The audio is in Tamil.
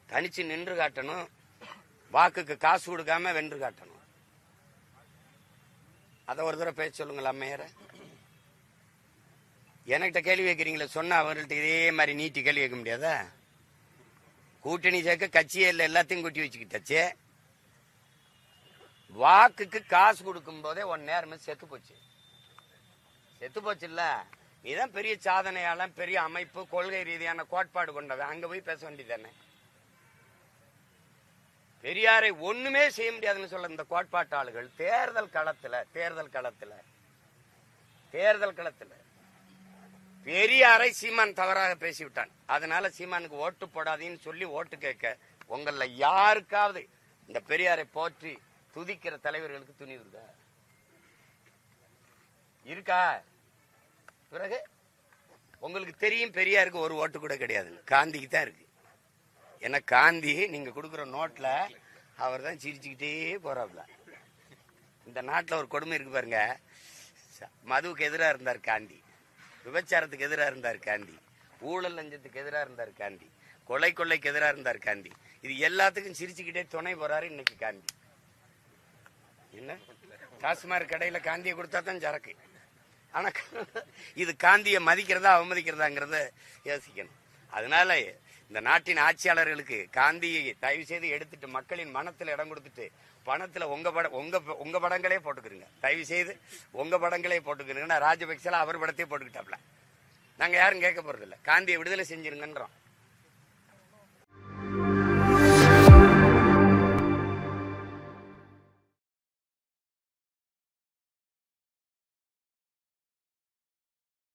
தனிச்சு நின்று காட்டணும், வாக்குக்கு காசு கொடுக்காம வென்று காட்டணும். அத ஒரு தடவை பேச சொல்லுங்களா மேயர. என்கிட்ட கேள்வி கேட்கறீங்களே, சொன்ன அவர்கள்ட்ட இதே மாதிரி நீட்டி கேள்வி கேட்க முடியாதா? கூட்டணி சேர்க்க கட்சியே இல்லை, எல்லாத்தையும் கூட்டி வச்சுக்கிட்டாச்சு. வாக்குக்கு காசு கொடுக்கும் போதே ஒன் நேரமே செத்து போச்சு. செத்து போச்சு இல்ல. நீதான் பெரிய சாதனையாளன், பெரிய அமைப்பு, கொள்கை ரீதியான கோட்பாடு கொண்டவன், அங்க போய் பேச வேண்டியதானே. பெரியாரை ஒண்ணுமே செய்ய முடியாதுன்னு சொல்ல இந்த கோட்பாட்டு ஆளுகள் தேர்தல் களத்துல பெரியாரை சீமான் தவறாக பேசிவிட்டான். அதனால சீமானுக்கு ஓட்டு போடாதீன்னு சொல்லி ஓட்டு கேட்க உங்கள யாருக்காவது இந்த பெரியாரை போற்றி துதிக்கிற தலைவர்களுக்கு துணிவு இருக்கா? பிறகு உங்களுக்கு தெரியும் பெரியாருக்கு ஒரு ஓட்டு கூட கிடையாது, காந்திக்கு தான் இருக்கு. ஏன்னா காந்தி நீங்க கொடுக்குற நோட்ல அவர் தான் சிரிச்சுக்கிட்டே போறாப்ல. இந்த நாட்டில் ஒரு கொடுமை இருக்கு பாருங்க. மதுவுக்கு எதிராக இருந்தார் காந்தி, விபச்சாரத்துக்கு எதிராக இருந்தார் காந்தி, ஊழல் லஞ்சத்துக்கு எதிராக இருந்தார் காந்தி, கொள்ளைக்கு எதிராக இருந்தார் காந்தி. இது எல்லாத்துக்கும் சிரிச்சுக்கிட்டே துணை போறாரு இன்னைக்கு காந்தி. என்ன டாஸ்மாக் கடையில காந்தியை கொடுத்தா தான் சரக்கு. ஆனா இது காந்தியை மதிக்கிறதா அவமதிக்கிறதாங்கிறத யோசிக்கணும். அதனால இந்த நாட்டின் ஆட்சியாளர்களுக்கு காந்தியை தயவு செய்து எடுத்துட்டு மக்களின் மனத்துல இடம் கொடுத்துட்டு பணத்துல உங்க படங்களே போட்டுக்கிறீங்க. தயவு செய்து உங்க படங்களே போட்டுக்கிறீங்கன்னா ராஜபக்சே அவர் படத்தையே போட்டுக்கிட்டாப்ல. நாங்க யாரும் கேட்க போறது இல்லை. காந்தியை விடுதலை செஞ்சிருங்கன்றோம்.